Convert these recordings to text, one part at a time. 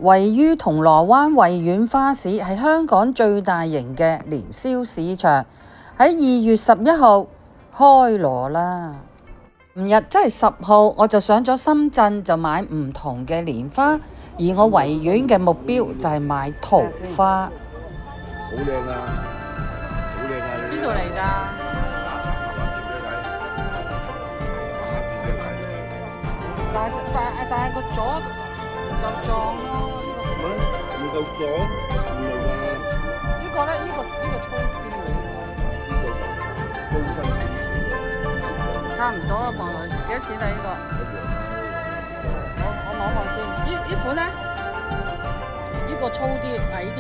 位於銅鑼灣維園花市係香港最大型嘅年宵市場，喺2月11號開鑼啦。琴日即係10號，我就上咗深圳就買唔同嘅蓮花，而我維園嘅目標就係買桃花。好靚啊！好靚啊！邊度嚟㗎？但係個座唔夠壯咯，唔夠壯，唔係㗎。呢個咧，呢個粗啲喎。呢個高身少少。差唔多啊，望落幾多錢啊？呢個？我望一望先。呢款咧？呢個粗啲，矮啲。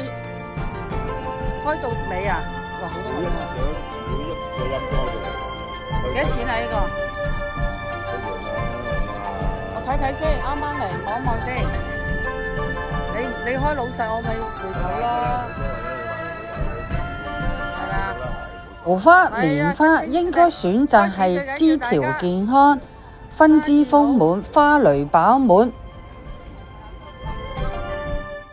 開到尾啊！哇，好多蚊喎。每一個粒都開到嚟。幾多錢啊？呢個？睇睇先，啱啱嚟望一望先。你開老細，我咪回頭咯。係啊。桃花、蓮花應該選擇係枝條健康、分枝豐滿、花蕾飽滿。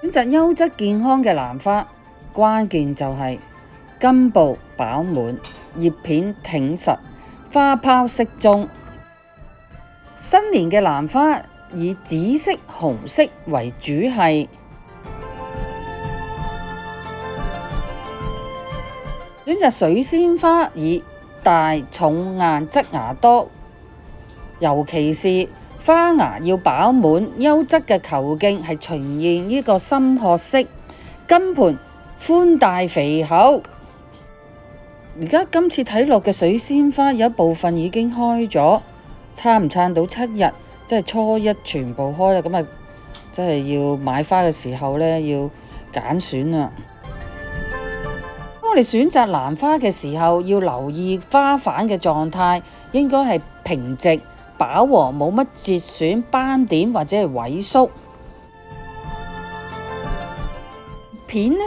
選擇優質健康嘅蘭花，關鍵就係根部飽滿、葉片挺實、花泡適中。新年嘅蘭花以紫色、紅色為主系，選擇水仙花以大、重硬、側芽多，尤其是花芽要飽滿，優質嘅球莖係呈現呢個深褐色，根盤寬大肥厚。而家今次睇落嘅水仙花有一部分已經開咗。撐唔撐到7日，即係初一全部開啦，咁啊，即係要買花嘅時候呢，要揀選啦。當我哋選擇蘭花嘅時候，要留意花瓣嘅狀態，應該係平直、飽和，冇乜折損、斑點或者係萎縮。片呢，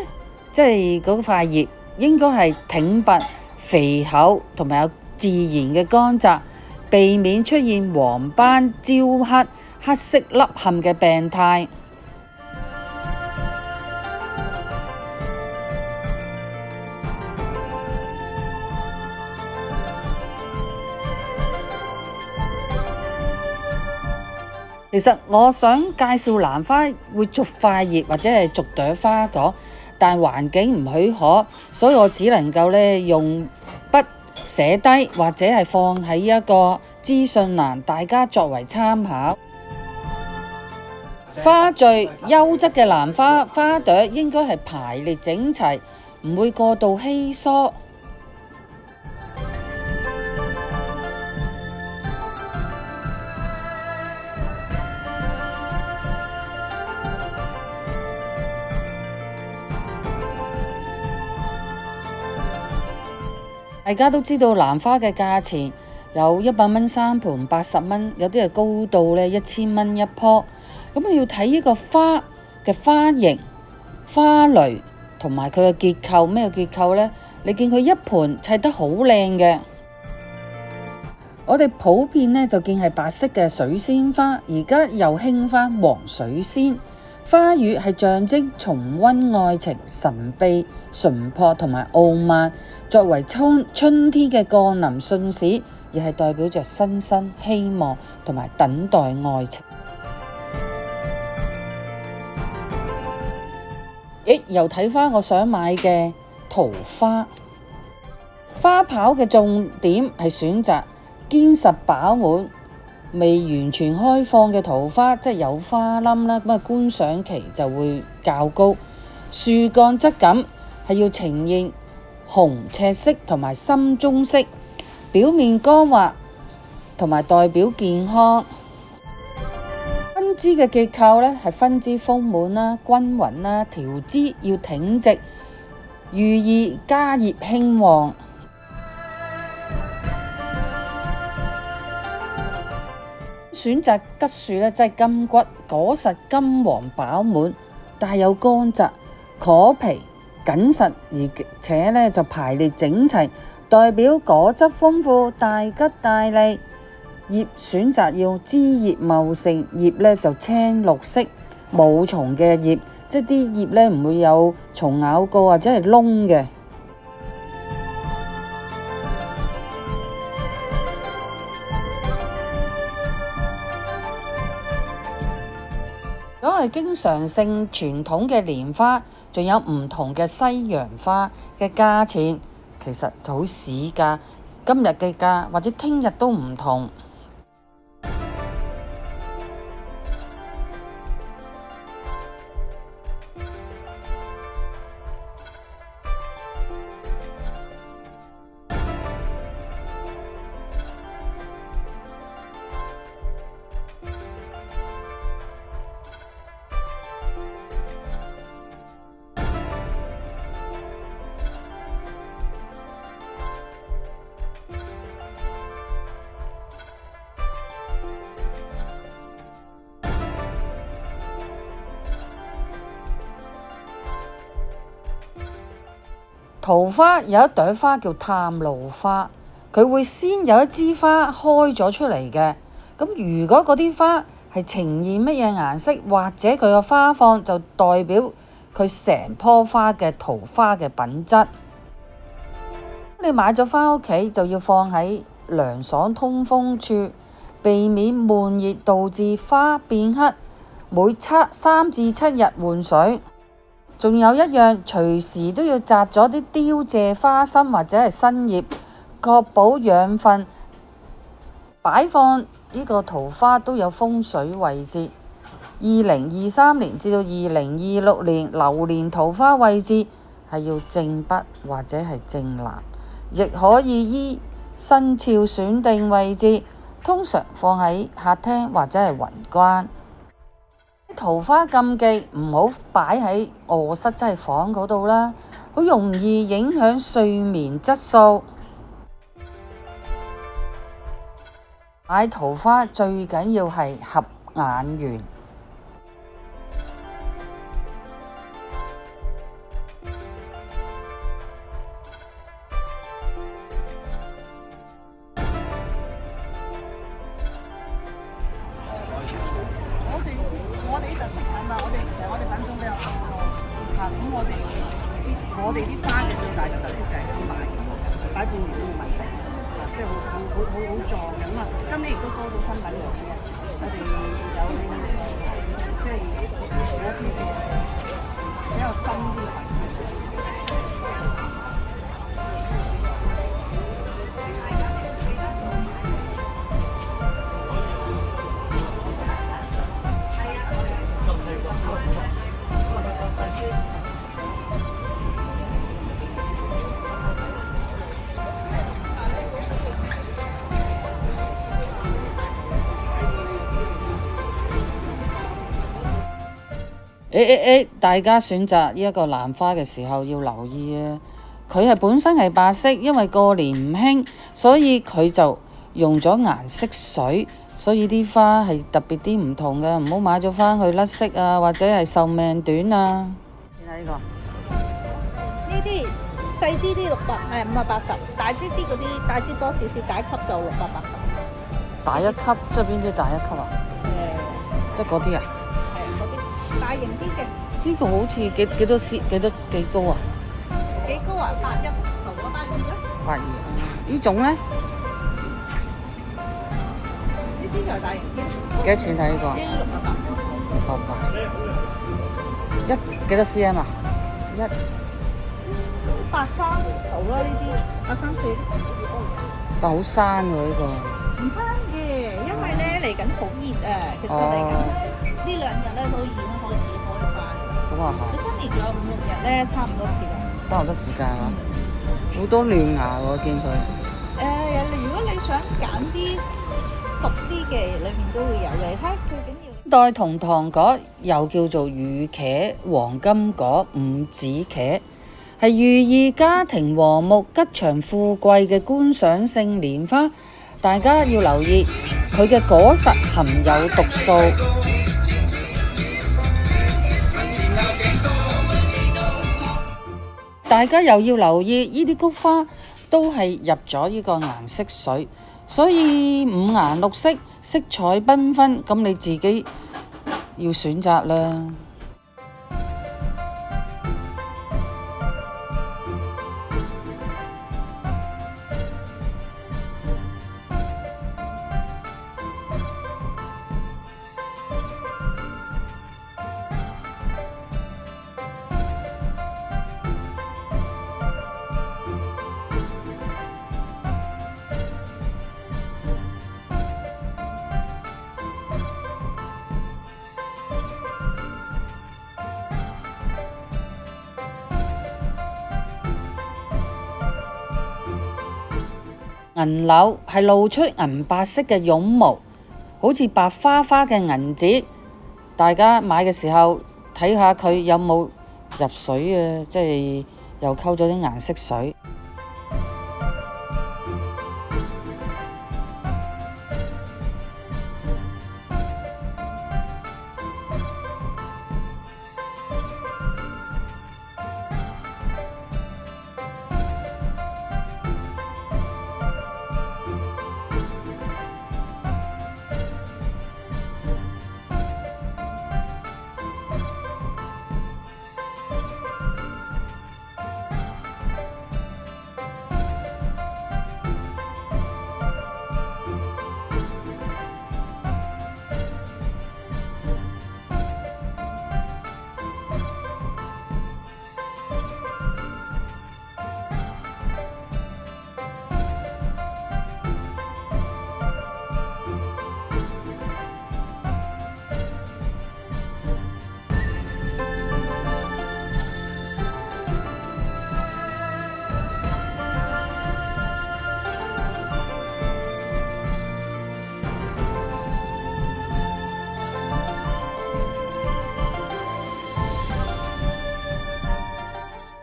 即係嗰塊葉應該係挺拔、肥厚，同埋有自然嘅乾澤。避免出現黃斑、焦黑、黑色凹陷嘅病態。其實我想介紹蘭花會逐塊葉或者係逐朵花果，但環境唔許可，所以我只能夠用筆寫低或者係放喺一個資訊欄，大家作為參考。花序優質嘅蘭花花朵應該係排列整齊，唔會過度稀疏。大家都知道蘭花嘅價錢有100蚊3盆，80蚊，有啲係高到1000蚊一棵。咁你要睇呢個花嘅花型、花蕾同埋佢嘅結構。咩結構呢？你見佢一盆砌得好靚嘅。我哋普遍就見係白色嘅水仙花，而家又興返黃水仙。花語係象徵重溫愛情、神秘、純樸同埋傲慢，作為春天嘅降臨信使，而係代表着新生、希望同埋等待愛情。又睇返我想買嘅桃花。花跑嘅重點係選擇堅實飽滿、未完全開放嘅桃花，即係有花冧啦，咁啊觀賞期就會較高。樹幹質感係要呈現紅赤色同埋深棕色，表面光滑同埋代表健康。分枝嘅結構係分枝豐滿啦、均勻啦，條枝要挺直，寓意家業興旺。選擇桔樹即係金骨，果實金黃飽滿，帶有乾澤，果皮緊實，而且就排列整齊，代表果汁豐富、大吉大利。葉選擇要枝葉茂盛，葉就青綠色，冇蟲嘅葉，即係啲葉呢唔會有蟲咬過或者係窿嘅。如果我哋經常性傳統嘅蓮花，仲有唔同嘅西洋花嘅價錢，其實就好市價，今日嘅價或者聽日都唔同。桃花有一朵花叫探路花，佢會先有一支花開咗出嚟嘅。咁如果嗰啲花係呈現乜嘢顏色，或者佢個花況就代表佢成棵花嘅桃花嘅品質。你買咗返屋企就要放喺涼爽通風處，避免悶熱導致花變黑。每3至7日換水。仲有一樣，隨時都要摘咗啲凋謝花心或者係新葉，確保養分。擺放呢個桃花都有風水位置。2023年至到2026年流年桃花位置係要正北或者係正南，亦可以依生肖選定位置，通常放喺客廳或者係雲關。桃花禁忌唔好擺喺臥室即係房嗰度啦，好容易影響睡眠質素。買桃花最緊要係合眼緣。我哋呢特色產品，我哋品種比較多嚇，咁我哋啲花嘅最大嘅特色就係咁擺半年都冇問題嚇，即係好壯嘅咁啊！今年亦都多咗新品嚟嘅，我哋有即係有一啲比較新啲嘅品種。大家選擇呢一個蘭花嘅時候要留意啊！佢係本身係白色，因為過年唔興，所以佢就用咗顏色水，所以啲花係特別啲唔同嘅，唔好買咗返去甩色啊，或者係壽命短啊。你睇呢個？呢啲細支啲580，大支啲嗰啲大支多少少，解級就680。大一級即係邊啲大一級啊？即係嗰啲啊？大型啲嘅，呢個好似幾高啊？幾高啊？81度啊，82咯。82，呢種咧？呢啲就係大型啲。幾多錢睇呢個？680。幾多 cm 啊83度啦，呢啲83.4。但好生喎呢個。唔生嘅，因為咧嚟緊好熱啊，其實嚟緊呢2日咧都已經開始開花。咁啊係。佢新年仲有5、6日咧，差唔多時間。差唔多時間啊！好多嫩芽喎，見佢。如果你想揀啲熟啲嘅，裏面都會有嘅。你睇最緊要。代同糖果又叫做乳茄、黃金果、五子茄，係寓意家庭和睦、吉祥富貴嘅觀賞性蓮花。大家要留意佢嘅果實含有毒素。大家又要留意呢啲菊花都係入咗呢個顏色水，所以五顏六色、色彩繽紛，咁你自己要選擇啦。銀柳係露出銀白色嘅絨毛，好似白花花嘅銀紙。大家買嘅時候睇下佢有冇入水啊，即係又溝咗啲顏色水。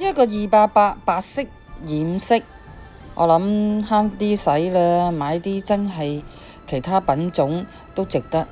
一個280白色染色，我諗慳啲使啦，買啲真係其他品種都值得。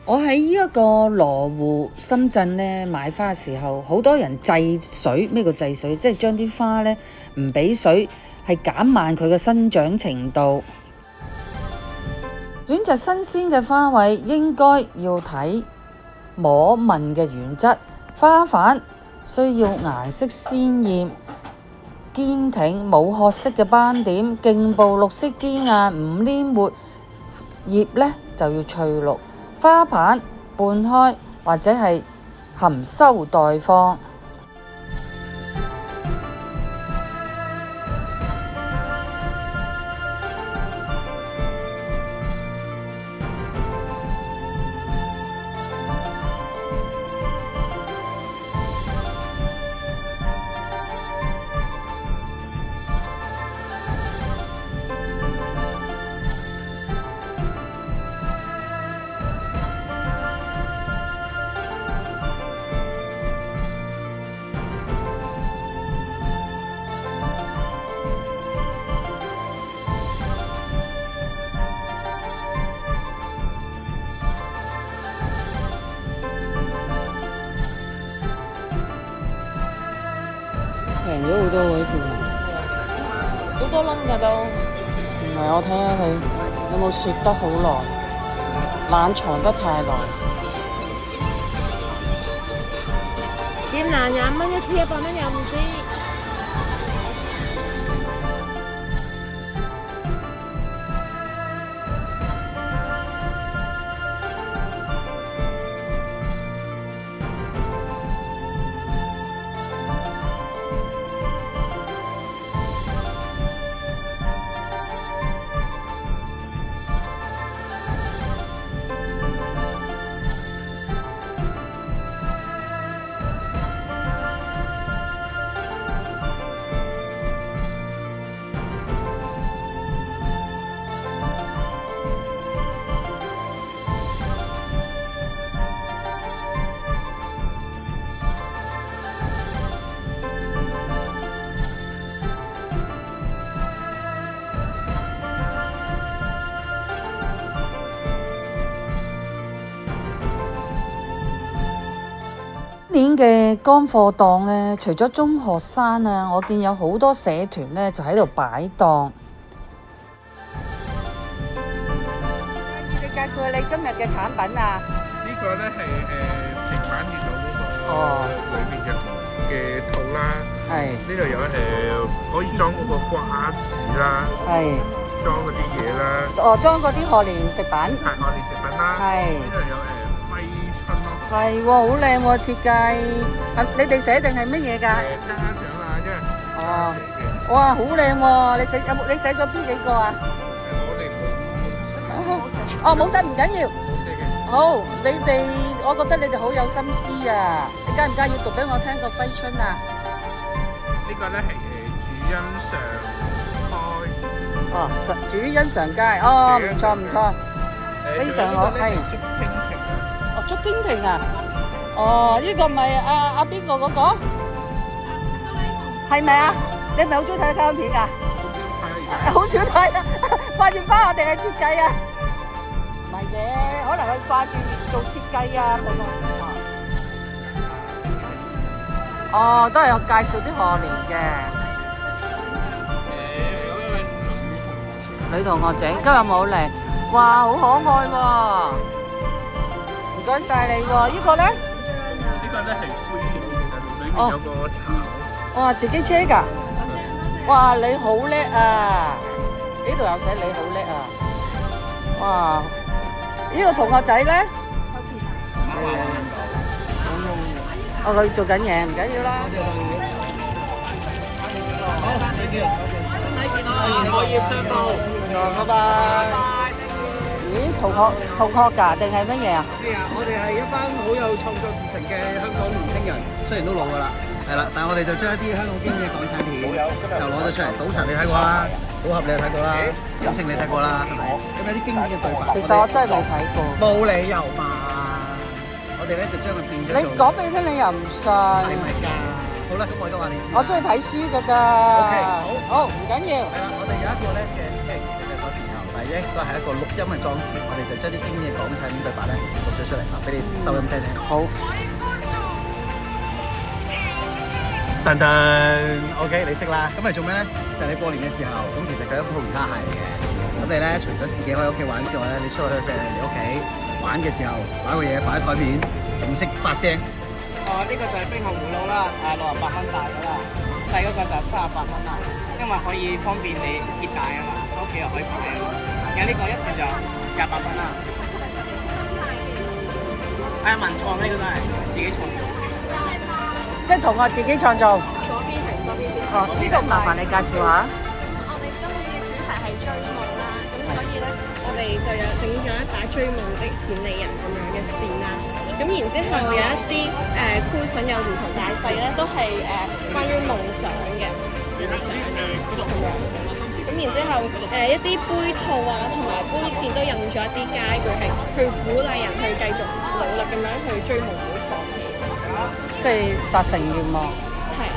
我喺呢一個羅湖深圳呢買花嘅時候，好多人制水。咩叫制水？即係將啲花呢唔俾水，係減慢佢嘅生長程度。選擇新鮮嘅花卉應該要睇摸聞嘅原則。花瓣需要顏色鮮豔、堅挺、冇褐色嘅斑點，莖部綠色堅硬，唔黏活。葉呢就要翠綠。花瓣半開或者係含羞待放。平咗好多喎！呢條好多窿㗎都。唔係，我睇下佢有冇雪得好耐，冷藏得太耐。劍蘭20蚊一支，100蚊有5支。年嘅乾貨檔呢，除咗中學生啊，我見有好多社團呢就喺度擺檔。你介紹下你今日嘅產品啊？呢個咧係平板電腦嗰哦個裏邊嘅套啦。係呢度有可以裝嗰個瓜子啦，係裝嗰啲嘢啦，哦，裝嗰啲賀年食品。係我哋食品啦。係呢度有揮春咯。係喎，好靚喎設計。係你哋寫定係乜嘢㗎？家長啊，因為哦寫嘅。哇，好靚喎！你寫咗邊幾個啊？我哋冇哦，冇寫唔緊要。寫嘅。好，我覺得你哋好有心思啊！你介唔介意讀俾我聽個揮春啊？呢個咧係主欣常開。哦，主欣常佳，哦，唔錯唔錯，非常好，係。哦，竹蜻蜓啊！哦，呢個咪阿邊個嗰個？係咪啊？你係咪好中意睇卡通片㗎？好少睇啊！掛住翻我哋嘅設計啊？唔係嘅，可能佢掛住做設計啊咁啊。哦，都係介紹啲賀年嘅。女同學仔今日冇嚟，哇，好可愛喎！唔該晒你喎，呢個咧？呢個咧係杯裏面有個巢。哇，自己車㗎？哇，你好叻啊！呢度有寫你好叻啊！哇，呢個同學仔咧？我佢做緊嘢，唔緊要啦。好，再見。身體健康，學業進步。拜拜。咦，同學㗎，定係乜嘢啊？係啊，我哋係一班好有創作熱誠嘅香港年輕人，雖然都老㗎啦，係啦，但係我哋就將一啲香港經典嘅港產片就攞咗出嚟。賭神你睇過啦，賭俠你又睇過啦，感情你睇過啦，係咪？咁有啲經典嘅對白，其實我真係未睇過。冇理由嘛。我哋咧就將佢變咗做。你講俾你聽，你又唔信。係咪㗎？好啦，咁我而家話你知。我中意睇書㗎咋。OK，好，唔緊要。係啦，我哋有一個咧嘅嘅鎖匙扣，但係應該係一個錄音嘅裝置，我哋就將啲經典嘅港產片對白咧錄咗出嚟，俾你收音聽聽。好。噔噔 ，OK， 你識啦。咁係做咩咧？就係你過年嘅時候，咁其實佢係一套魚蝦蟹嚟嘅。咁你咧除咗自己喺屋企玩之外咧，你出去俾人哋屋企玩嘅時候，擺個嘢擺喺台面，仲識發聲。哦，呢個就係冰紅葫蘆啦，68蚊大㗎啦，細嗰個就38蚊啦，因為可以方便你攜帶啊嘛，屋企又可以擺啊嘛。有呢個一串就28蚊啦。係文創呢個都係自己創作。即係同學自己創造。左邊係左邊先。哦，呢個麻煩你介紹下。我哋今年嘅主題係追夢啦，咁所以咧，我哋就有整咗一把追夢的顯理人咁樣嘅線啦。咁然之後有一啲箍筍有唔同大細咧，都係關於夢想嘅夢想咁樣。咁然之後一啲杯套啊，同埋杯墊都印咗一啲佳句，係去鼓勵人去繼續努力咁樣去追夢，唔好放棄。即係達成願望。係。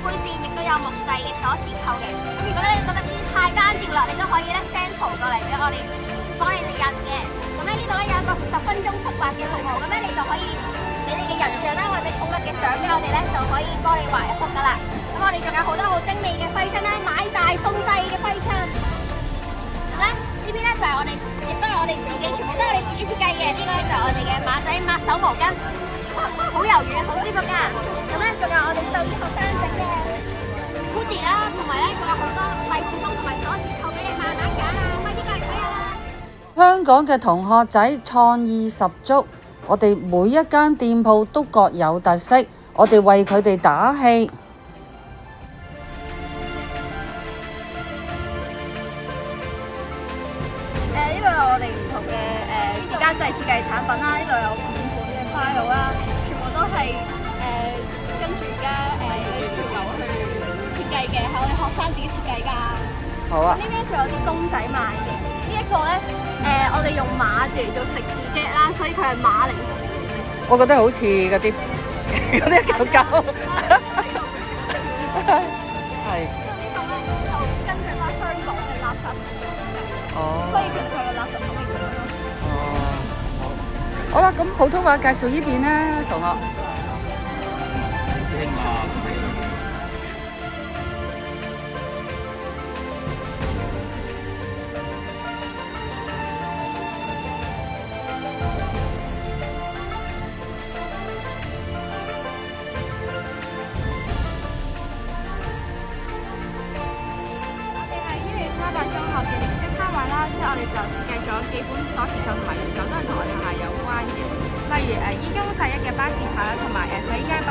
杯墊亦都有木製嘅鎖匙扣嘅，咁如果咧你覺得太單調啦，你都可以咧 send 圖過嚟俾我哋幫你哋印嘅。咁咧呢度咧有一個10分鐘速畫嘅服務，咁咧你就可以俾你嘅人像啦或者寵物嘅相俾我哋咧，就可以幫你畫一幅噶啦。咁我哋仲有好多好精美嘅揮春啦，買大送細嘅揮春。咁咧呢邊咧就係我哋，亦都係我哋自己，全部都係我哋自己設計嘅。呢個咧就係我哋嘅馬仔抹手毛巾。好柔軟，好舒服㗎。咁咧，仲有我哋獸醫學生整嘅 hoodie 啦，同埋咧仲有好多利是封同埋鎖匙扣俾你慢慢揀啊！快啲過嚟睇下啦！香港嘅同學仔創意十足，我哋每一間店鋪都各有特色，我哋為佢哋打氣。呢度有我哋唔同嘅自家製設計產品啦，呢度有5款嘅花路啦，全部都係跟住而家啲潮流去設計嘅，係我哋學生自己設計㗎。好啊！呢邊仲有啲公仔賣嘅，個咧，我哋用馬字嚟做食字嘅啦，所以佢係馬鈴薯。我覺得好似嗰啲嗰啲狗狗。係。呢個咧就根據翻香港嘅垃圾桶嘅設計，哦。所以其實佢個垃圾桶係咁樣咯。哦。好啦，咁普通話介紹呢邊啦，同學。我哋就設計咗幾款鎖匙扣同埋元素，都係同我哋學校有關嘅。例如伊中世一嘅巴士牌啦，同埋4街152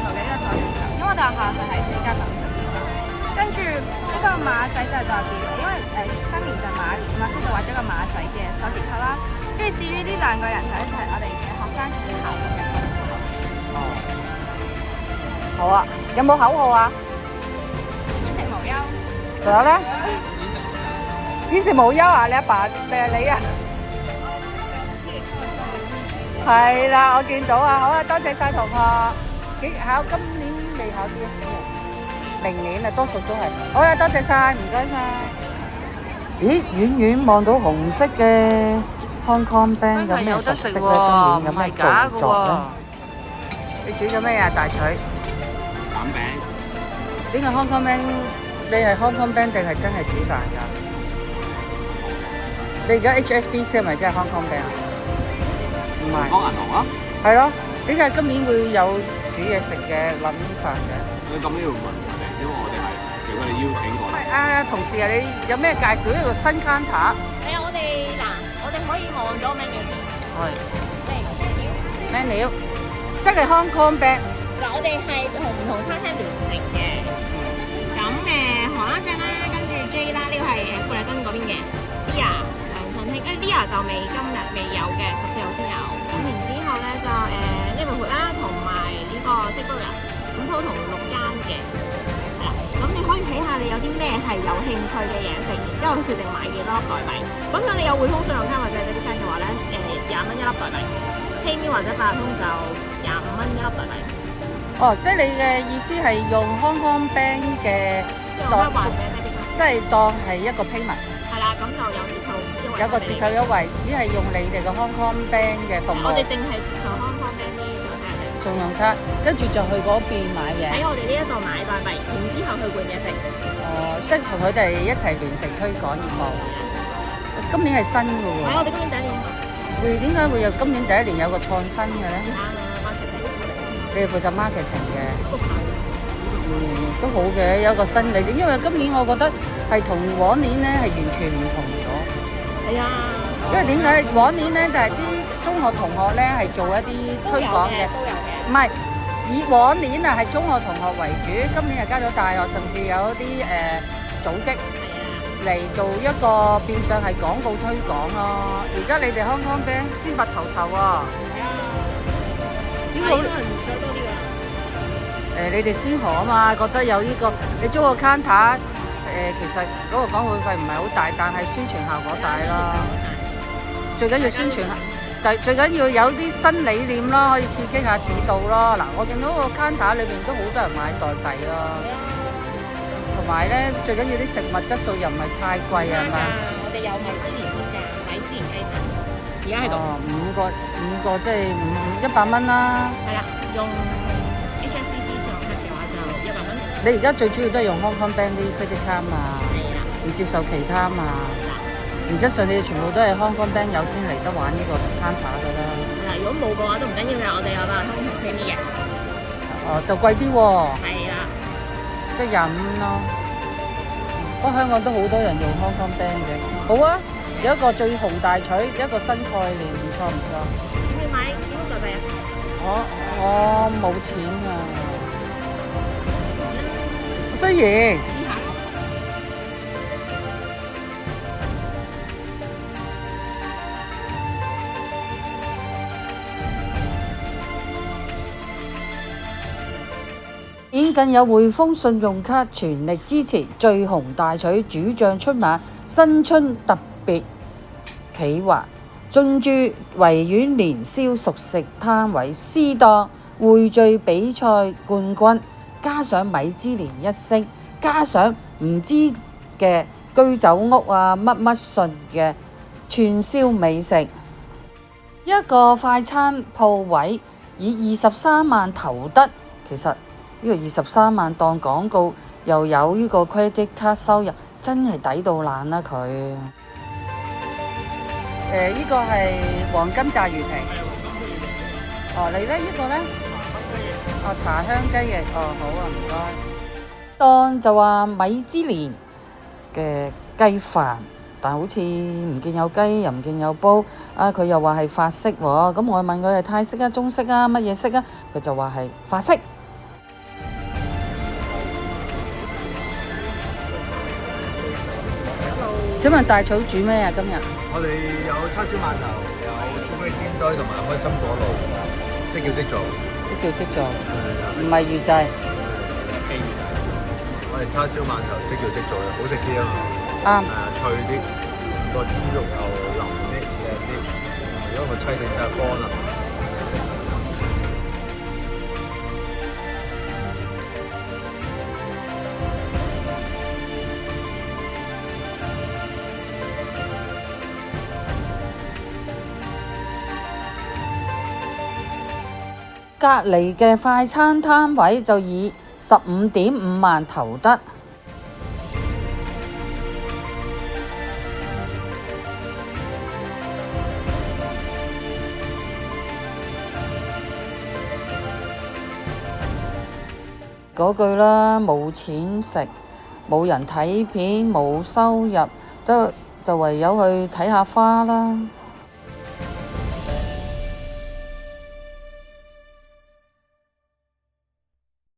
號嘅呢個鎖匙扣，因為我哋學校係喺4街152號。跟住呢個馬仔就係代表，因為新年就係馬年嘛，所以就畫咗個馬仔嘅鎖匙扣啦。跟住至於呢兩個人就係我哋嘅學生主校服嘅鎖匙扣。哦。好啊，有冇口號啊？衣食無憂。仲有咧？衣食無憂啊！你阿爸定係你啊？係啦，我見到啊，好啊，多謝晒同學。今年未考 DSE 啊？明年啊，多數都係。好啦，多謝晒，唔該晒。咦，遠遠望到紅色嘅 Hong Kong Band 有咩特色咧？今年有咩造作咧？你煮咗咩啊？大腿？蛋餅。點解 Hong Kong Band？你係 Hong Kong Band 定係真係煮飯㗎？你而家 HSBC 係咪真係 Hong Kong Band 啊？唔係。香港銀行啊？係咯，點解今年會有煮嘢食嘅諗法嘅？你咁呢要問我哋，因為我哋係俾佢哋邀請過嚟。同事啊，你有咩介紹呢個新 counter？係啊，我哋可以望咗 menu 先。係。menu，即係 Hong Kong Band。嗱，我哋係同唔同餐廳聯成嘅。咁荷蘭正啦，跟住 J 啦，呢個係富麗敦嗰邊嘅 Dia 良辰慶，跟住 Dia 就今日未有嘅，14號先有。咁然之後咧就Neighbourhood啦，同埋呢個 Sephora，咁都同6間嘅。係啦，咁你可以睇下你有啲咩係有興趣嘅嘢食，然之後決定買幾多袋幣。咁如果你有匯豐信用卡或者呢啲卡嘅話咧，20蚊一粒袋幣，PayMe 或者八達通就25蚊一粒袋幣。哦，即係你嘅意思係用 Hong Kong Bank 嘅當，即係當係一個 payment。係啦，咁就有折扣優惠。有個折扣優惠，只係用你哋嘅 Hong Kong Bank 嘅服務。我哋淨係接受 Hong Kong Bank 啲信用卡，跟住就去嗰邊買嘢。喺我哋呢一度買代幣，然之後去換嘢食。哦，即係同佢哋一齊聯成推廣業務。今年係新嘅喎。係我哋今年第一年。點解會有今年第一年有個創新嘅咧？你係負責 marketing 嘅，都好嘅，有個新理念。因為今年我覺得係同往年咧係完全唔同咗。係啊，因為點解往年咧就係啲中學同學咧係做一啲推廣嘅，唔係以往年啊係中學同學為主，今年係加咗大學，甚至有啲組織嚟做一個變相係廣告推廣咯。而家你哋 Hong Kong Bank 先拔頭籌喎。點解？你哋先河啊嘛，覺得有呢個，你租個 counter，其實嗰個廣告費唔係好大，但係宣傳效果大咯。最緊要宣傳，最緊要有啲新理念咯，可以刺激下市道咯。嗱，我見到個 counter 裏邊都好多人買代幣咯，同埋咧最緊要啲食物質素又唔係太貴啊嘛。我哋有米芝蓮添㗎，米芝蓮雞蛋，而家喺度。哦，五個即係100蚊啦。係啦，用 HSBC 信用卡嘅話就100蚊。你而家最主要都係用 Hong Kong Bank 啲 credit card 嘛，唔接受其他嘛。原則上你哋全部都係 Hong Kong Bank 有先嚟得玩呢個 counter 㗎啦。係啦，如果冇嘅話都唔緊要嘅，我哋有八達通同 PayMe 嘅。哦，就貴啲喎。係啦，即係25蚊咯。不過香港都好多人用 Hong Kong Bank 嘅。好啊，有一個最紅大取，一個新概念，唔錯唔錯。你去買幾多代幣啊？我冇錢啊。雖然更有匯豐信用卡全力支持最紅大取主將出馬新春特別企劃進駐維園年宵熟食攤位試檔匯聚比賽冠軍，加上米芝蓮一星，加上唔知嘅居酒屋啊乜乜順嘅串燒美食。一個快餐鋪位以23萬投得，其實呢個23萬當廣告，又有呢個 credit card 收入，真係抵到爛啦佢。呢個係黃金炸魚皮。哦，你呢？呢個呢？哦，茶香雞翼。哦，好啊，唔該。檔就話米芝蓮嘅雞飯，但好似唔見有雞，又唔見有煲。啊，佢又話係法式喎。咁我問佢係泰式啊、中式啊、乜嘢式啊？佢就話係法式。請問大草煮咩啊？今日我哋有叉燒饅頭，有朱古力煎堆同埋開心果露，即叫即做。即叫即做，唔係預製。我哋叉燒饅頭即叫即做嘅，好食啲啊嘛。啱。脆啲，個豬肉又腍啲、靚啲，因為個妻整晒乾啦。隔離嘅快餐攤位就以15.5萬投得。嗰句啦，冇錢食，冇人睇片，冇收入，就唯有去睇下花啦。